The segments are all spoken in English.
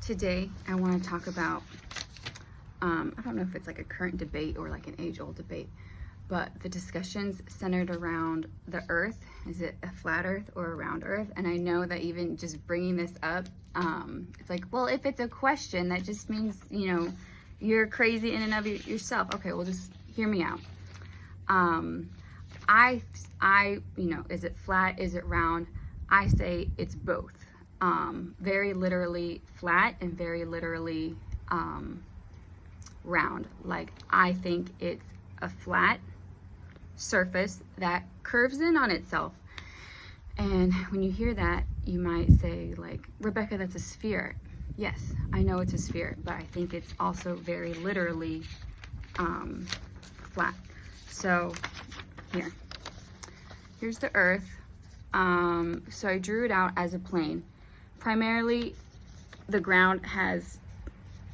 Today, I want to talk about, I don't know if it's like a current debate or like an age-old debate, but the discussions centered around the earth. Is it a flat earth or a round earth? And I know that even just bringing this up, it's like, well, if it's a question, that just means, you know, you're crazy in and of yourself. Okay, well, just hear me out. You know, is it flat? Is it round? I say it's both. Very literally flat and very literally round. Like, I think it's a flat surface that curves in on itself. And when you hear that, you might say, like, Rebecca, that's a sphere. Yes, I know it's a sphere, but I think it's also very literally flat. So here's the earth. So I drew it out as a plane. Primarily, the ground has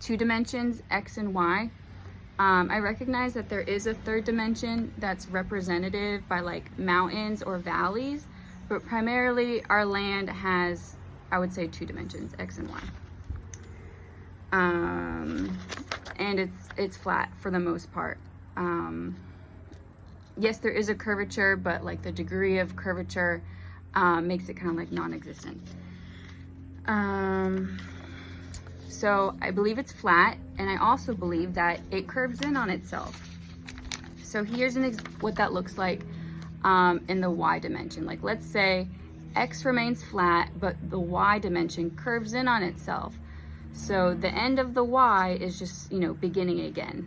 two dimensions, X and Y. I recognize that there is a third dimension that's representative by like mountains or valleys, but primarily our land has, I would say, two dimensions, X and Y. And it's flat for the most part. Yes, there is a curvature, but like the degree of curvature makes it kind of like non-existent. So I believe it's flat, and I also believe that it curves in on itself. So here's what that looks like in the Y dimension. Like, let's say X remains flat, but the Y dimension curves in on itself. So the end of the Y is just, you know, beginning again.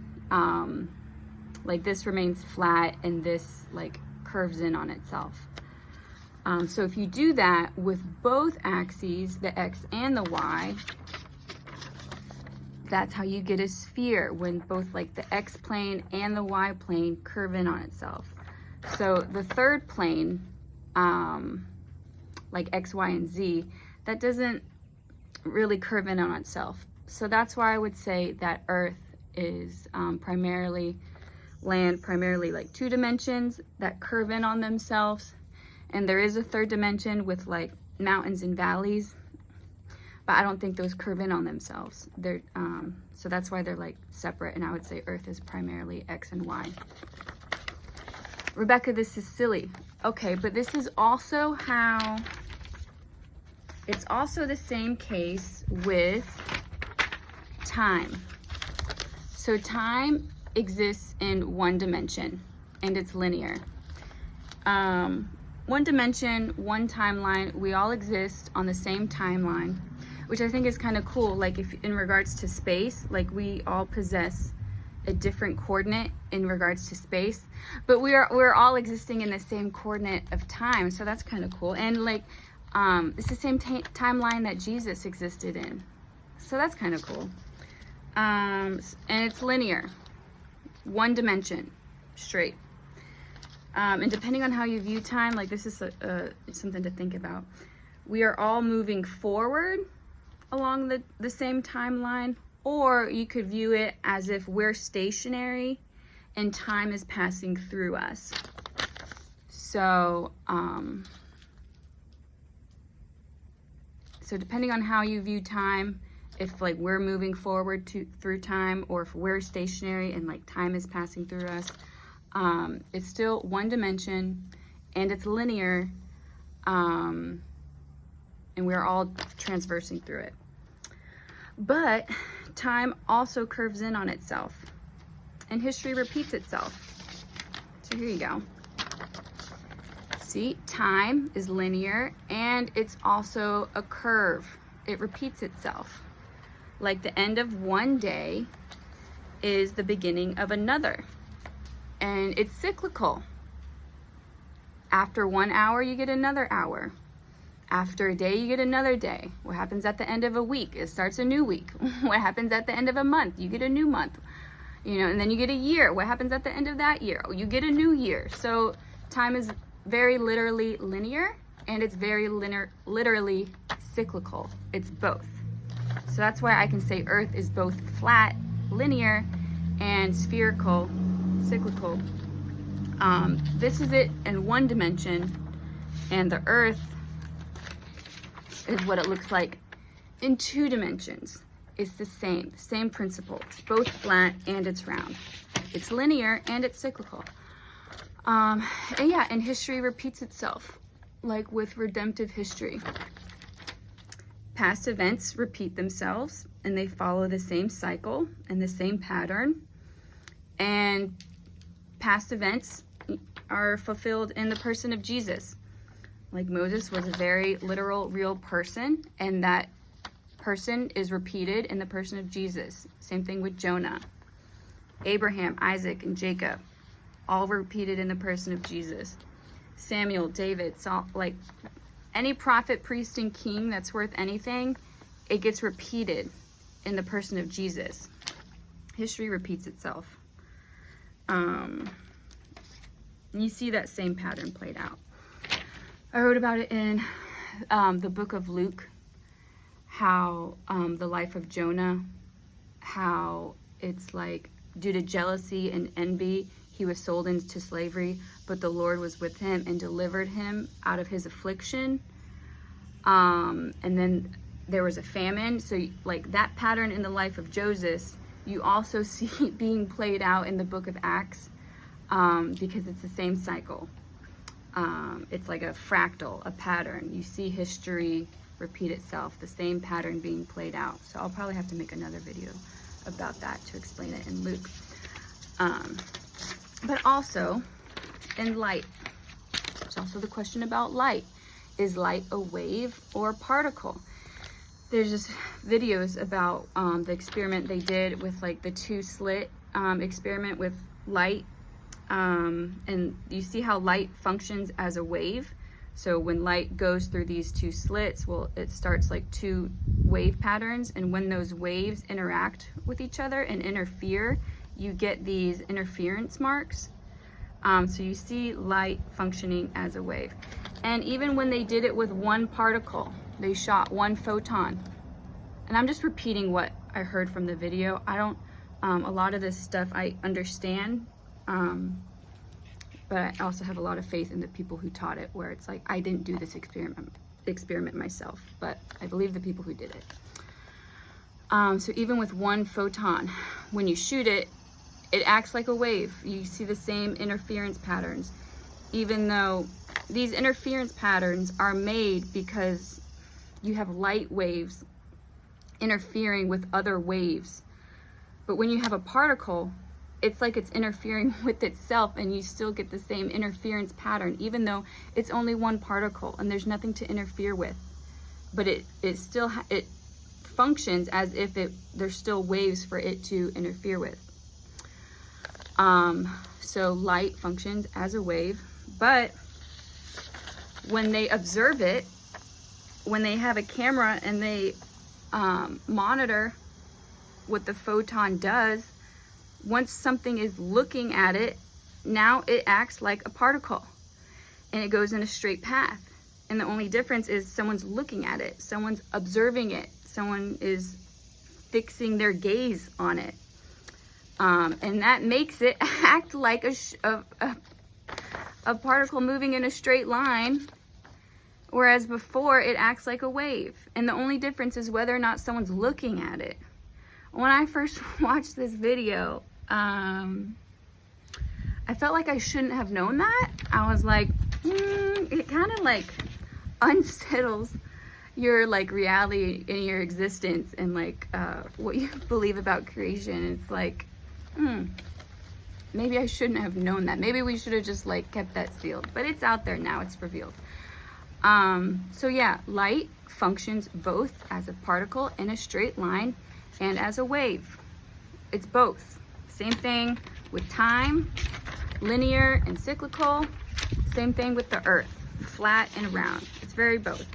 Like, this remains flat and this like curves in on itself. So if you do that with both axes, the X and the Y, that's how you get a sphere, when both like the X plane and the Y plane curve in on itself. So the third plane, like X, Y, and Z, that doesn't really curve in on itself. So that's why I would say that Earth is primarily land, primarily like two dimensions that curve in on themselves. And there is a third dimension with like mountains and valleys, but I don't think those curve in on themselves. They're so that's why they're like separate. And I would say Earth is primarily X and Y. Rebecca, this is silly. Okay, but this is also how, it's also the same case with time. So time exists in one dimension and it's linear. One dimension, one timeline, we all exist on the same timeline, which I think is kind of cool. Like, if in regards to space, like we all possess a different coordinate in regards to space, but we're all existing in the same coordinate of time. So that's kind of cool. And like, it's the same timeline that Jesus existed in. So that's kind of cool. And it's linear, one dimension, straight. And depending on how you view time, like, this is something to think about. We are all moving forward along the same timeline, or you could view it as if we're stationary and time is passing through us. So, so depending on how you view time, if like we're moving forward through time, or if we're stationary and like time is passing through us, it's still one dimension and it's linear, and we're all traversing through it. But time also curves in on itself, and history repeats itself. So here you go. See, time is linear and it's also a curve. It repeats itself. Like, the end of one day is the beginning of another. And it's cyclical. After 1 hour, you get another hour. After a day, you get another day. What happens at the end of a week? It starts a new week. What happens at the end of a month? You get a new month. You know, and then you get a year. What happens at the end of that year? Oh, you get a new year. So time is very literally linear, and it's very literally cyclical. It's both. So that's why I can say Earth is both flat, linear, and spherical, cyclical. This is it in one dimension, and the Earth is what it looks like in two dimensions. It's the same principle. It's both flat and it's round. It's linear and it's cyclical. And yeah, and history repeats itself, like with redemptive history. Past events repeat themselves and they follow the same cycle and the same pattern. And past events are fulfilled in the person of Jesus. Like Moses was a very literal, real person, and that person is repeated in the person of Jesus. Same thing with Jonah. Abraham, Isaac, and Jacob, all repeated in the person of Jesus. Samuel, David, Saul, like any prophet, priest, and king that's worth anything, it gets repeated in the person of Jesus. History repeats itself. You see that same pattern played out. I wrote about it in the book of Luke, how the life of Jonah, how it's like due to jealousy and envy, he was sold into slavery, but the Lord was with him and delivered him out of his affliction. And then there was a famine. So like that pattern in the life of Josus, you also see being played out in the book of Acts, because it's the same cycle. It's like a fractal, a pattern. You see history repeat itself, the same pattern being played out. So I'll probably have to make another video about that to explain it in Luke. But also in light, there's also the question about light. Is light a wave or a particle? There's just videos about the experiment they did with like the 2-slit experiment with light. And you see how light functions as a wave. So when light goes through these 2 slits, well, it starts like 2 wave patterns. And when those waves interact with each other and interfere, you get these interference marks. So you see light functioning as a wave. And even when they did it with 1 particle, they shot 1 photon. And I'm just repeating what I heard from the video. I don't, a lot of this stuff I understand. But I also have a lot of faith in the people who taught it, where it's like, I didn't do this experiment myself, but I believe the people who did it. So even with 1 photon, when you shoot it, it acts like a wave. You see the same interference patterns, even though these interference patterns are made because you have light waves interfering with other waves. But when you have a particle, it's like it's interfering with itself, and you still get the same interference pattern, even though it's only 1 particle and there's nothing to interfere with. But it still it functions as if there's still waves for it to interfere with. So light functions as a wave, but when they observe it, when they have a camera and they monitor what the photon does, once something is looking at it, now it acts like a particle and it goes in a straight path. And the only difference is someone's looking at it, someone's observing it, someone is fixing their gaze on it. And that makes it act like a particle moving in a straight line, whereas before it acts like a wave. And the only difference is whether or not someone's looking at it. When I first watched this video, I felt like I shouldn't have known that. I was like, it kind of like unsettles your like reality in your existence and like what you believe about creation. It's like, maybe I shouldn't have known that. Maybe we should have just like kept that sealed, but it's out there now, it's revealed. So yeah, light functions both as a particle in a straight line and as a wave. It's both. Same thing with time, linear and cyclical. Same thing with the earth, flat and round. It's very both.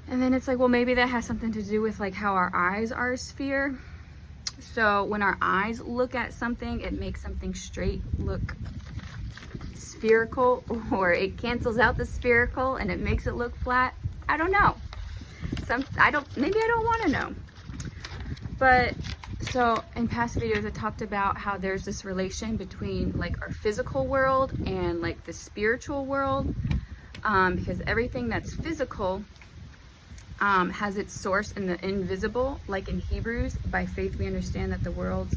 And then it's like, well, maybe that has something to do with like how our eyes are a sphere. So when our eyes look at something, it makes something straight look spherical, or it cancels out the spherical and it makes it look flat. I don't know. Maybe I don't want to know. But so in past videos, I talked about how there's this relation between like our physical world and like the spiritual world, because everything that's physical has its source in the invisible, like in Hebrews. By faith we understand that the worlds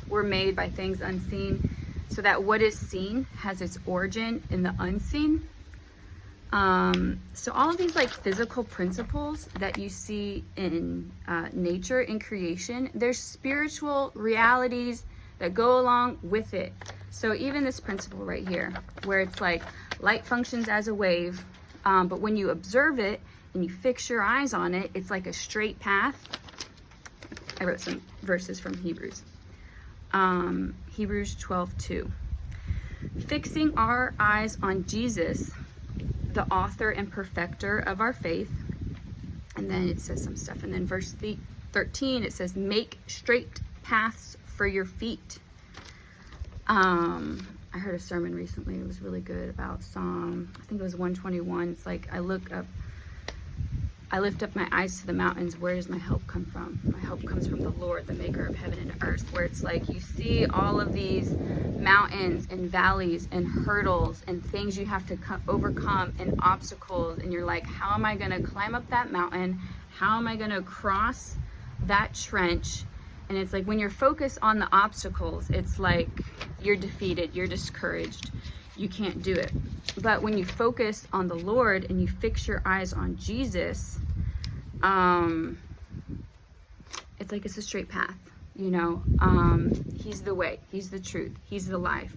were made by things unseen, so that what is seen has its origin in the unseen. So all of these like physical principles that you see in nature, in creation, there's spiritual realities that go along with it. So even this principle right here, where it's like light functions as a wave, but when you observe it and you fix your eyes on it, it's like a straight path. I wrote some verses from Hebrews. Hebrews 12:2. Fixing our eyes on Jesus, the author and perfecter of our faith. And then it says some stuff. And then verse 13, it says, make straight paths for your feet. I heard a sermon recently. It was really good about Psalm, I think it was 121. It's like, I lift up my eyes to the mountains. Where does my help come from? My help comes from the Lord, the maker of heaven and earth. Where it's like you see all of these mountains and valleys and hurdles and things you have to overcome and obstacles. And you're like, how am I going to climb up that mountain? How am I going to cross that trench? And it's like when you're focused on the obstacles, it's like you're defeated, you're discouraged, you can't do it. But when you focus on the Lord and you fix your eyes on Jesus, it's like it's a straight path, you know. He's the way, he's the truth, he's the life.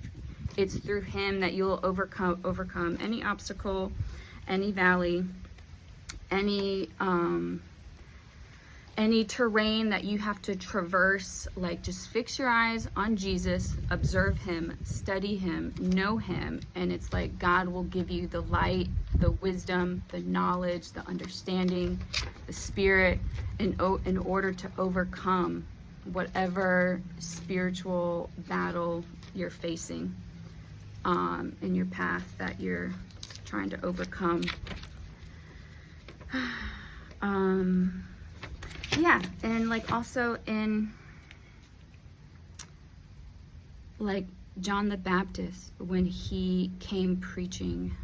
It's through him that you'll overcome any obstacle, any valley, any terrain that you have to traverse. Like, just fix your eyes on Jesus, observe him, study him, know him, and it's like God will give you the light, the wisdom, the knowledge, the understanding, the spirit in order to overcome whatever spiritual battle you're facing in your path that you're trying to overcome. Yeah, and like also in like John the Baptist, when he came preaching,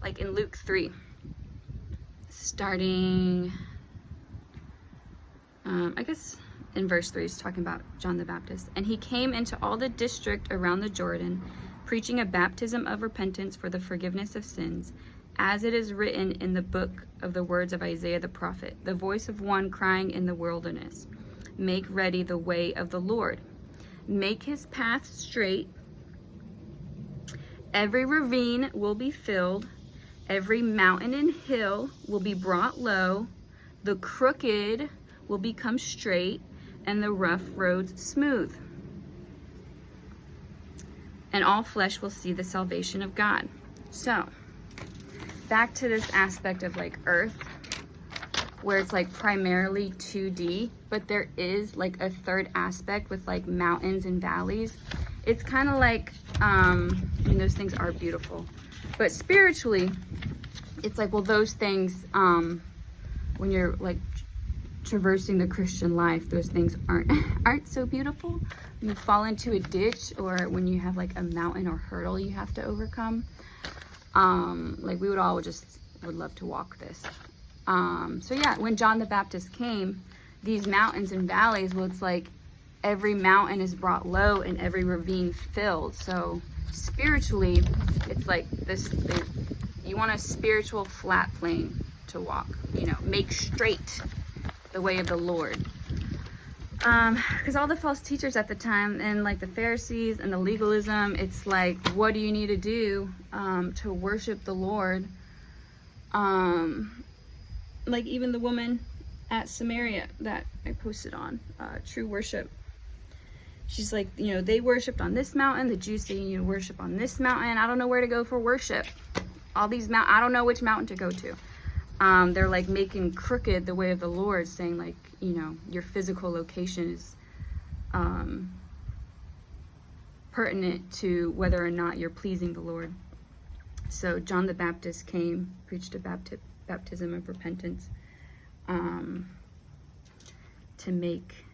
like in Luke 3, starting, I guess in verse 3, he's talking about John the Baptist. And he came into all the district around the Jordan, preaching a baptism of repentance for the forgiveness of sins, as it is written in the book of the words of Isaiah the prophet, the voice of one crying in the wilderness, make ready the way of the Lord, make his path straight. Every ravine will be filled, every mountain and hill will be brought low, the crooked will become straight, and the rough roads smooth. And all flesh will see the salvation of God. So, back to this aspect of like earth, where it's like primarily 2D, but there is like a third aspect with like mountains and valleys. It's kind of like, I mean, those things are beautiful, but spiritually, it's like, well, those things, when you're like traversing the Christian life, those things aren't so beautiful. You fall into a ditch, or when you have like a mountain or hurdle you have to overcome. Like we would love to walk this. So yeah, when John the Baptist came, these mountains and valleys, well, it's like every mountain is brought low and every ravine filled. So spiritually, it's like this, you want a spiritual flat plane to walk, you know, make straight the way of the Lord. Because all the false teachers at the time, and like the Pharisees and the legalism, it's like, what do you need to do to worship the Lord? Like even the woman at Samaria that I posted on True Worship, she's like, you know, they worshipped on this mountain, the Jews say you need to worship on this mountain. I don't know where to go for worship. All these I don't know which mountain to go to. They're like making crooked the way of the Lord, saying like, you know, your physical location is pertinent to whether or not you're pleasing the Lord. So John the Baptist came, preached a baptism of repentance to make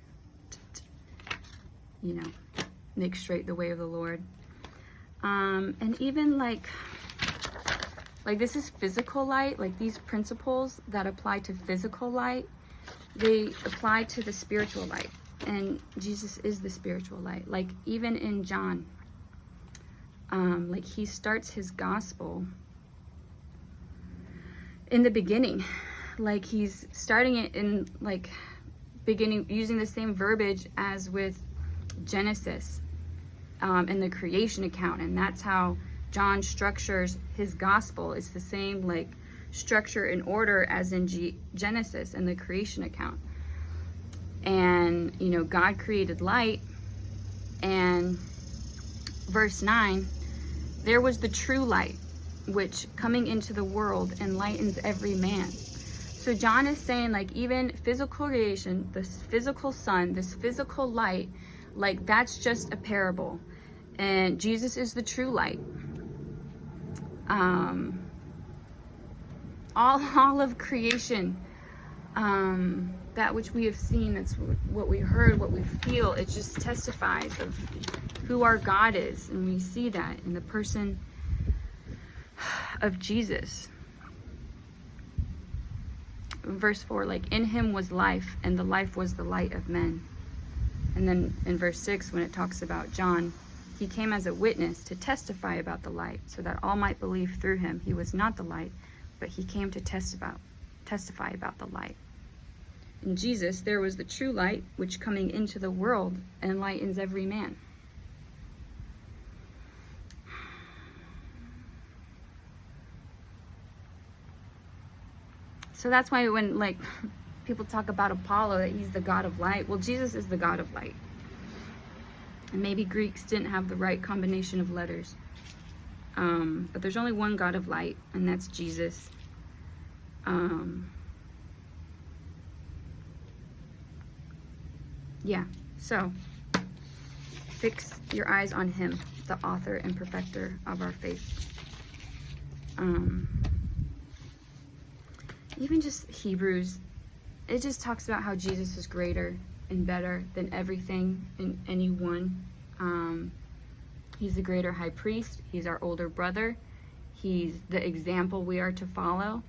make straight the way of the Lord. And even like this is physical light. Like these principles that apply to physical light, they apply to the spiritual light. And Jesus is the spiritual light. Like even in John, like he starts his gospel in the beginning. Like he's starting it in like beginning, using the same verbiage as with Genesis in the creation account. And that's how John structures his gospel. It's the same like structure and order as in Genesis and the creation account. And God created light, and verse 9, there was the true light, which coming into the world enlightens every man. So John is saying, like, even physical creation, this physical sun, this physical light, like that's just a parable, and Jesus is the true light. All of creation, that which we have seen, that's what we heard, what we feel, it just testifies of who our God is. And we see that in the person of Jesus. Verse 4, like, in him was life, and the life was the light of men. And then in verse 6, when it talks about John, he came as a witness to testify about the light, so that all might believe through him. He was not the light, but he came to testify about the light. In Jesus, there was the true light, which coming into the world enlightens every man. So that's why when like people talk about Apollo, that he's the God of light, well, Jesus is the God of light. And maybe Greeks didn't have the right combination of letters. But there's only one God of light, and that's Jesus. Yeah, so fix your eyes on him, the author and perfecter of our faith. Even just Hebrews, it just talks about how Jesus is greater and better than everything and anyone. He's the greater high priest. He's our older brother. He's the example we are to follow.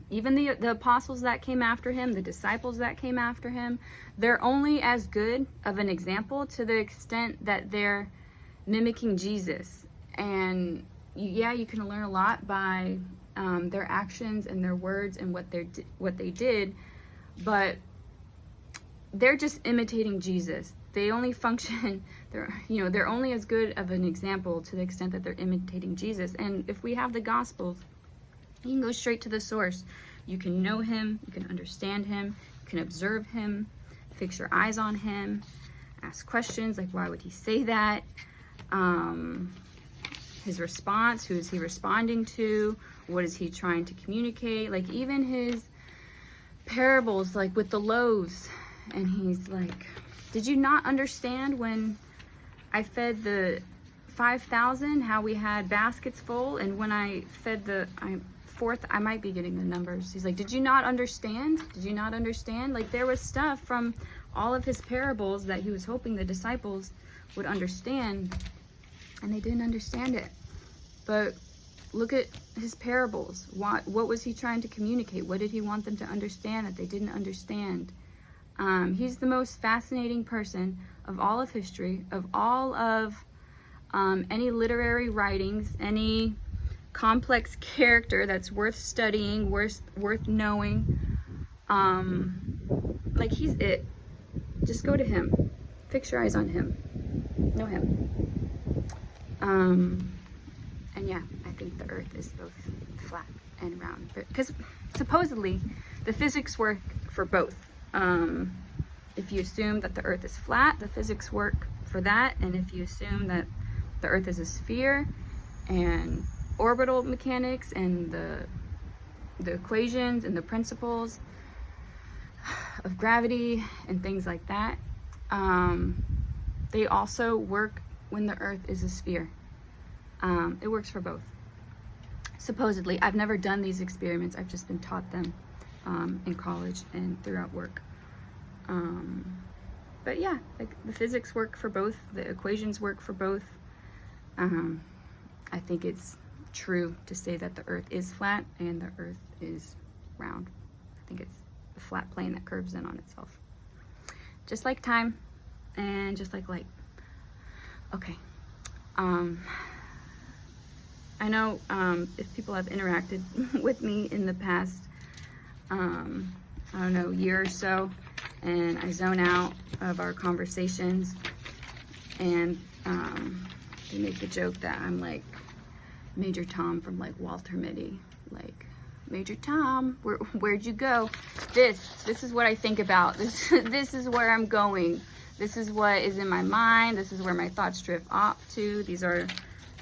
Even the apostles that came after him, the disciples that came after him, they're only as good of an example to the extent that they're mimicking Jesus. And you can learn a lot by their actions and their words and what they did, but they're just imitating Jesus. They only function, they're only as good of an example to the extent that they're imitating Jesus. And if we have the Gospels, you can go straight to the source. You can know him, you can understand him, you can observe him, fix your eyes on him, ask questions like, why would he say that? His response, who is he responding to? What is he trying to communicate? Like even his parables, like with the loaves, and he's like, did you not understand when I fed the 5,000, how we had baskets full, and when I fed the fourth, I might be getting the numbers. He's like, did you not understand? Did you not understand? Like there was stuff from all of his parables that he was hoping the disciples would understand, and they didn't understand it. But look at his parables. What was he trying to communicate? What did he want them to understand that they didn't understand? He's the most fascinating person of all of history, of all of any literary writings, any complex character that's worth studying, worth knowing. Like he's it. Just go to him. Fix your eyes on him. Know him. And yeah, I think the earth is both flat and round, because supposedly the physics work for both. If you assume that the earth is flat, the physics work for that. And if you assume that the earth is a sphere, and orbital mechanics and the equations and the principles of gravity and things like that, they also work when the earth is a sphere. It works for both. Supposedly. I've never done these experiments. I've just been taught them in college and throughout work. But yeah, like the physics work for both, the equations work for both. I think it's true to say that the earth is flat and the earth is round. I think it's the flat plane that curves in on itself. Just like time and just like light. Okay. I know if people have interacted with me in the past, I don't know, year or so, and I zone out of our conversations, and they make the joke that I'm like Major Tom from like Walter Mitty, like, Major Tom, where'd you go? This is what I think about. This is where I'm going. This is what is in my mind. This is where my thoughts drift off to. These are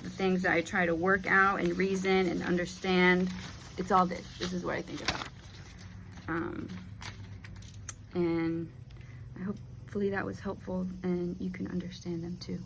the things that I try to work out and reason and understand. It's all this. This is what I think about. And hopefully that was helpful and you can understand them too.